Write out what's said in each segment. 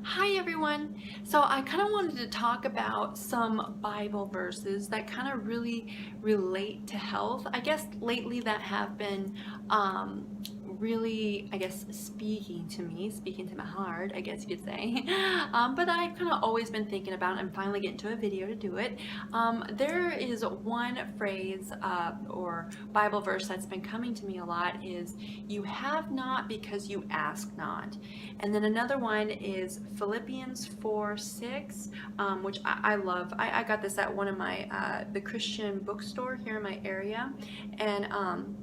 Hi everyone. So I kind of wanted to talk about some Bible verses that kind of really relate to health. I guess lately that have been really, I guess, speaking to my heart, I guess you could say. But I've kind of always been thinking about it. I'm finally getting to a video to do it. There is one phrase or Bible verse that's been coming to me a lot is, "You have not because you ask not." And then another one is Philippians 4:6, which I love. I got this at one of my the Christian bookstore here in my area, and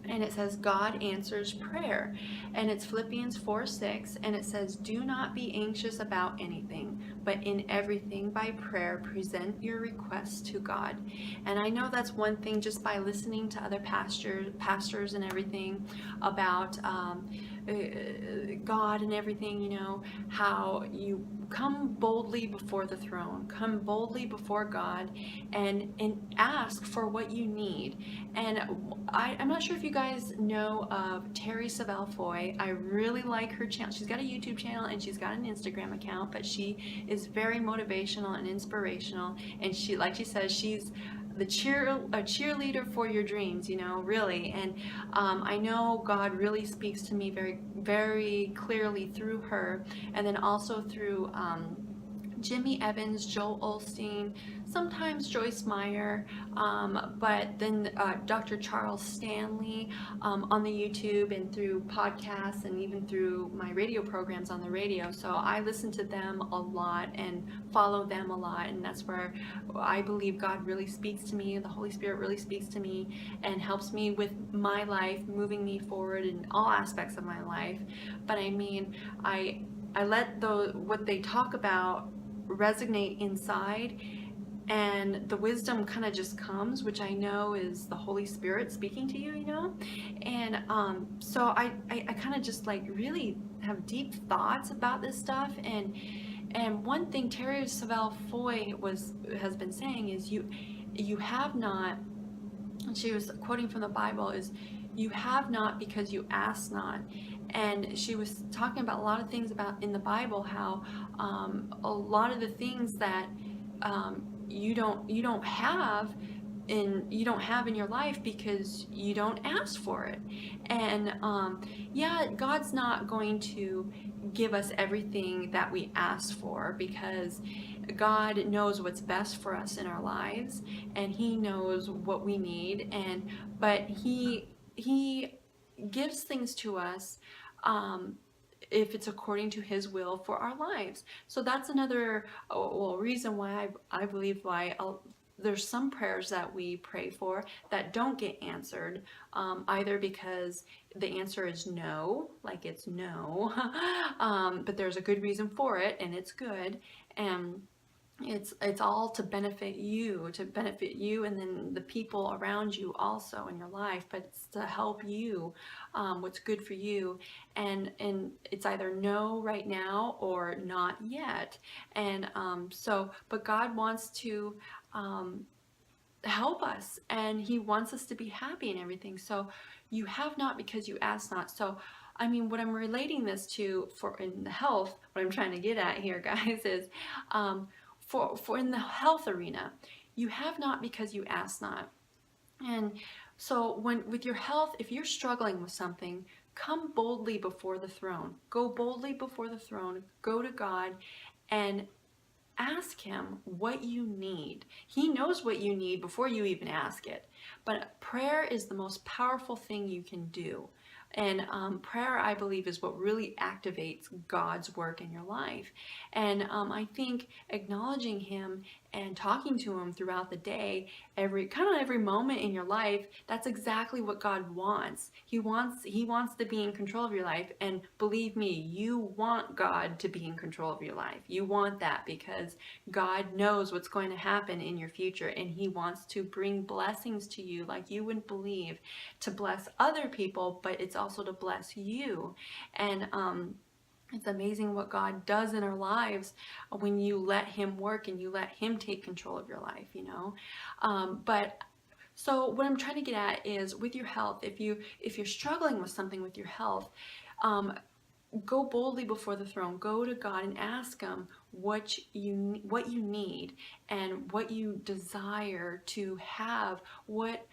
and it says God answers prayer, and it's Philippians 4:6, and it says, "Do not be anxious about anything, but in everything by prayer present your requests to God." And I know that's one thing, just by listening to other pastors and everything about God and everything, how you come boldly before the throne, come boldly before God, and ask for what you need. And I'm not sure if you guys know of Terry Savelle Foy. I really like her channel. She's got a YouTube channel and she's got an Instagram account, but she is very motivational and inspirational. And she, like she says, she's a cheerleader for your dreams, really. And I know God really speaks to me very, very clearly through her, and then also through Jimmy Evans, Joel Osteen, sometimes Joyce Meyer, but then Dr. Charles Stanley on the YouTube and through podcasts and even through my radio programs on the radio. So I listen to them a lot and follow them a lot, and that's where I believe God really speaks to me. The Holy Spirit really speaks to me and helps me with my life, moving me forward in all aspects of my life. But I mean, I let what they talk about resonate inside, and the wisdom kind of just comes, which I know is the Holy Spirit speaking to you. And so I kind of just like really have deep thoughts about this stuff. And one thing Terry Savelle Foy has been saying is, you have not, and she was quoting from the Bible, is, "You have not because you ask not." And she was talking about a lot of things about in the Bible, how a lot of the things that you don't have in your life because you don't ask for it. And yeah, God's not going to give us everything that we ask for, because God knows what's best for us in our lives, and He knows what we need. And but He gives things to us if it's according to His will for our lives. So that's another reason why I believe why there's some prayers that we pray for that don't get answered, either because the answer is no, like it's no, but there's a good reason for it, and it's good, and it's all to benefit you, and then the people around you also in your life. But it's to help you, what's good for you, and it's either no right now or not yet. And but God wants to help us, and He wants us to be happy and everything. So you have not because you ask not. So I mean, what I'm relating this to for in the health, what I'm trying to get at here, guys, is for in the health arena, you have not because you ask not. And so when with your health, if you're struggling with something, come boldly before the throne. Go boldly before the throne. Go to God and ask Him what you need. He knows what you need before you even ask it. But prayer is the most powerful thing you can do. And prayer, I believe, is what really activates God's work in your life. And I think acknowledging Him and talking to Him throughout the day, every moment in your life, that's exactly what God wants. He wants to be in control of your life. And believe me, you want God to be in control of your life. You want that because God knows what's going to happen in your future, and He wants to bring blessings to you like you wouldn't believe, to bless other people, but it's also to bless you. And it's amazing what God does in our lives when you let Him work and you let Him take control of your life. But so what I'm trying to get at is, with your health, if you're struggling with something with your health, go boldly before the throne. Go to God and ask him what you need and what you desire to have, what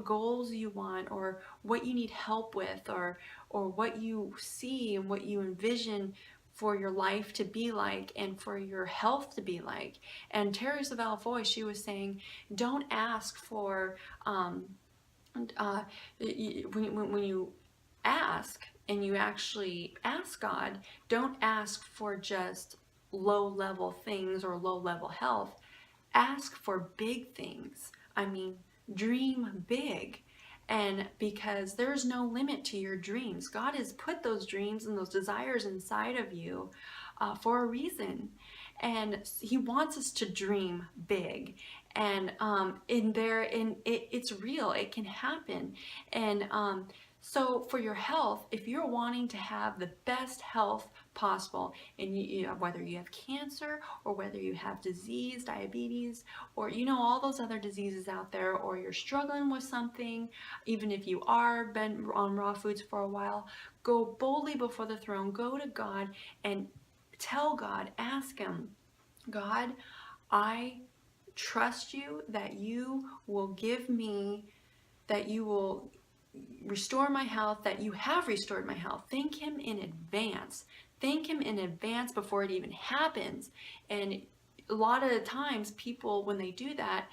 goals you want, or what you need help with, or what you see and what you envision for your life to be like and for your health to be like. And Teresa Valfoy, she was saying, don't ask for when you ask and you actually ask God, don't ask for just low level things or low level health. Ask for big things. I mean, dream big. And because there's no limit to your dreams, God has put those dreams and those desires inside of you for a reason. And he wants us to dream big. And it's real. It can happen. And so for your health, if you're wanting to have the best health possible, and whether you have cancer or whether you have disease, diabetes, or all those other diseases out there, or you're struggling with something, even if you are been on raw foods for a while, go boldly before the throne. Go to God and tell God, ask him, God, I trust you that you will give me, that you will restore my health, that you have restored my health. Thank him in advance. Thank him in advance before it even happens. And a lot of the times people, when they do that,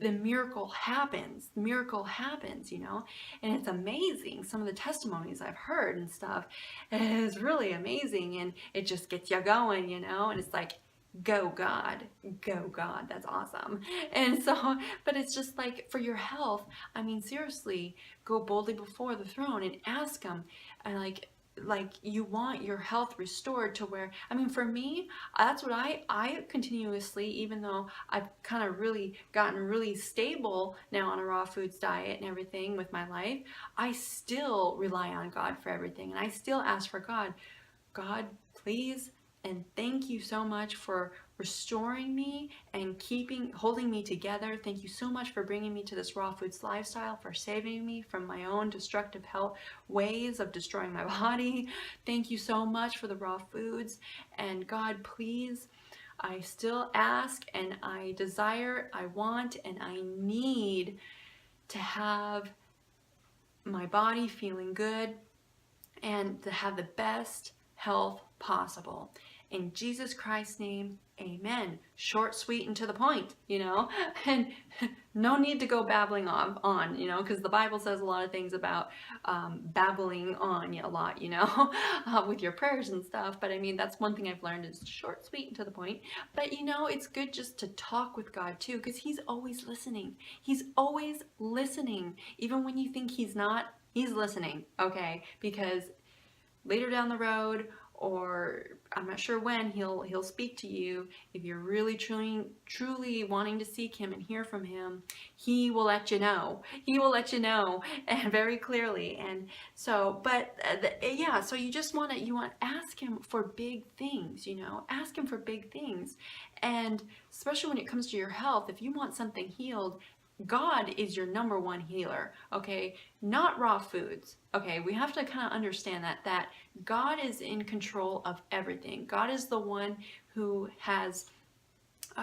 the miracle happens. The miracle happens, and it's amazing. Some of the testimonies I've heard and stuff, it is really amazing, and it just gets you going, and it's like, go God, that's awesome. And so, but it's just like, for your health, I mean, seriously, go boldly before the throne and ask him, and like you want your health restored to where, I mean, for me, that's what I continuously, even though I've kind of really gotten really stable now on a raw foods diet and everything with my life, I still rely on God for everything. And I still ask for God, please, and thank you so much for restoring me and holding me together. Thank you so much for bringing me to this raw foods lifestyle, for saving me from my own destructive health ways of destroying my body. Thank you so much for the raw foods. And God, please, I still ask, and I desire, I want, and I need to have my body feeling good and to have the best health possible. In Jesus Christ's name, amen. Short, sweet, and to the point, and no need to go babbling on, because the Bible says a lot of things about babbling on a lot, with your prayers and stuff. But I mean, that's one thing I've learned, is short, sweet, and to the point. But it's good just to talk with God too, because he's always listening. He's always listening. Even when you think he's not, he's listening, okay? Because later down the road, or I'm not sure when, he'll speak to you. If you're really truly wanting to seek him and hear from him, he will let you know. He will let you know, and very clearly. And so, but so you just want to ask him for big things, ask him for big things. And especially when it comes to your health, if you want something healed, God is your number one healer, okay? Not raw foods, okay? We have to kind of understand that God is in control of everything. God is the one who has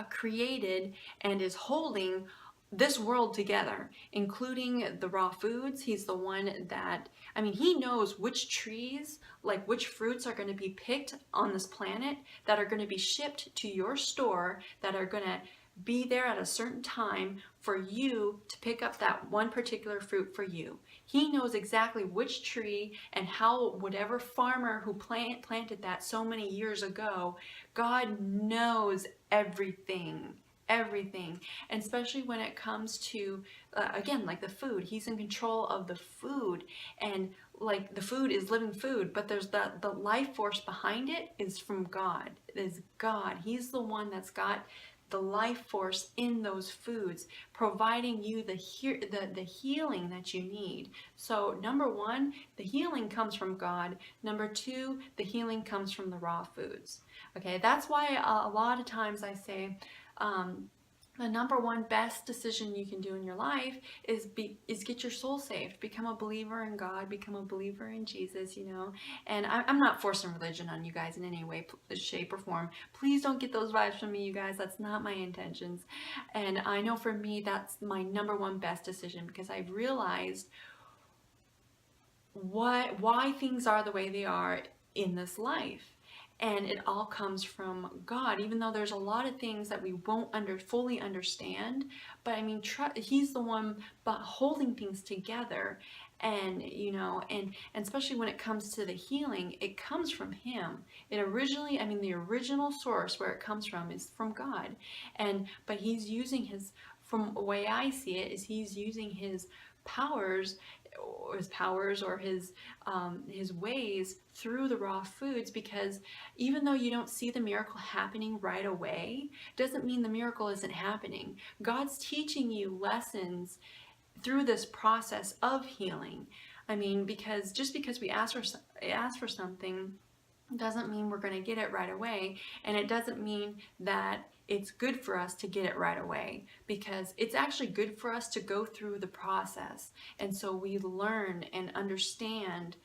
created and is holding this world together, including the raw foods. He's the one that, I mean, he knows which trees, like which fruits are going to be picked on this planet, that are going to be shipped to your store, that are going to be there at a certain time for you to pick up that one particular fruit for you. He knows exactly which tree and how, whatever farmer who planted that so many years ago, God knows everything. And especially when it comes to, again, like the food, he's in control of the food, and like the food is living food, but there's the life force behind it is from God. It is God. He's the one that's got the life force in those foods, providing you the healing that you need. So number one, the healing comes from God. Number two, the healing comes from the raw foods. Okay, that's why a lot of times I say, the number one best decision you can do in your life is get your soul saved, become a believer in God, become a believer in Jesus, you know. And I'm not forcing religion on you guys in any way, shape, or form. Please don't get those vibes from me, you guys. That's not my intentions. And I know for me, that's my number one best decision, because I've realized why things are the way they are in this life. And it all comes from God, even though there's a lot of things that we won't fully understand. But I mean, He's the one holding things together. And, you know, and especially when it comes to the healing, it comes from Him. It originally, I mean, the original source where it comes from is from God. But He's using from the way I see it, is He's using His powers or his ways through the raw foods, because even though you don't see the miracle happening right away, doesn't mean the miracle isn't happening. God's teaching you lessons through this process of healing. I mean, because just because we ask for something doesn't mean we're going to get it right away, and it doesn't mean that it's good for us to get it right away, because it's actually good for us to go through the process, and so we learn and understand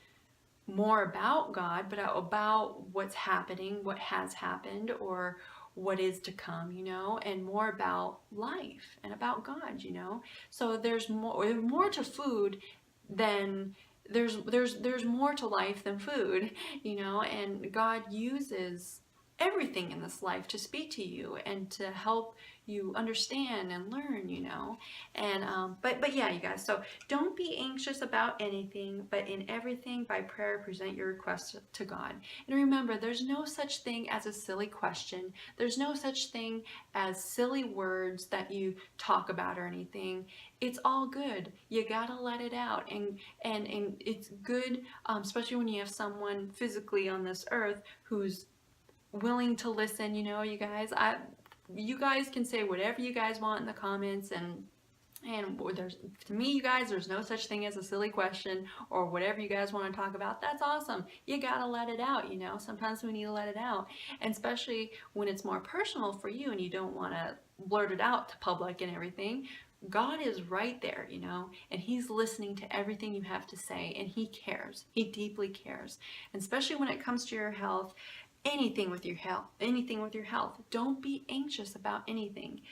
more about God, but about what's happening, what has happened, or what is to come, you know, and more about life and about God, you know. So there's more to food than there's more to life than food, you know. And God uses everything in this life to speak to you and to help you understand and learn, you know. And but yeah, you guys, so don't be anxious about anything, but in everything by prayer present your requests to God. And remember, there's no such thing as a silly question. There's no such thing as silly words that you talk about or anything. It's all good. You gotta let it out, and it's good, especially when you have someone physically on this earth who's willing to listen, you know. You guys can say whatever you guys want in the comments, and there's, to me, you guys, there's no such thing as a silly question, or whatever you guys want to talk about. That's awesome. You gotta let it out, you know. Sometimes we need to let it out, and especially when it's more personal for you and you don't want to blurt it out to public and everything. God is right there, you know, and He's listening to everything you have to say, and He cares. He deeply cares. And especially when it comes to your health, anything with your health, don't be anxious about anything.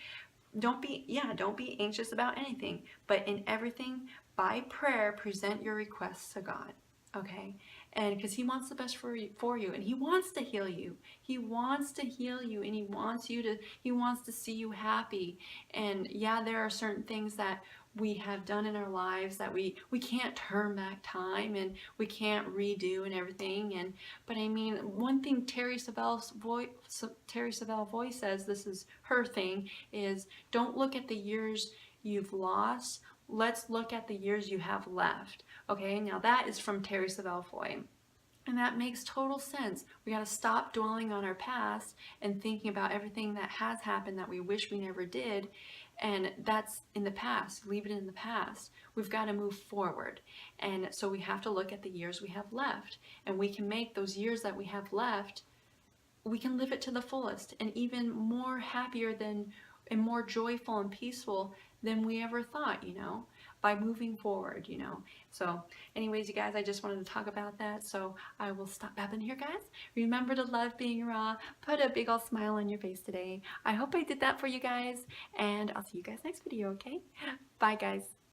Don't be anxious about anything, but in everything, by prayer, present your requests to God. Okay? And because He wants the best for you, and He wants to heal you. He wants to heal you, and He wants to see you happy. And yeah, there are certain things that we have done in our lives that we can't turn back time, and we can't redo and everything. But I mean, one thing Terry Savell's voice says, this is her thing, is don't look at the years you've lost. Let's look at the years you have left. Okay, now that is from Terry Savell Foy. And that makes total sense. We got to stop dwelling on our past and thinking about everything that has happened that we wish we never did. And that's in the past. Leave it in the past. We've got to move forward. And so we have to look at the years we have left. And we can make those years that we have left, we can live it to the fullest, and even more happier and more joyful and peaceful than we ever thought, you know, by moving forward, you know. So anyways, you guys, I just wanted to talk about that. So I will stop babbling here, guys. Remember to love being raw. Put a big old smile on your face today. I hope I did that for you guys, and I'll see you guys next video, okay? Bye, guys.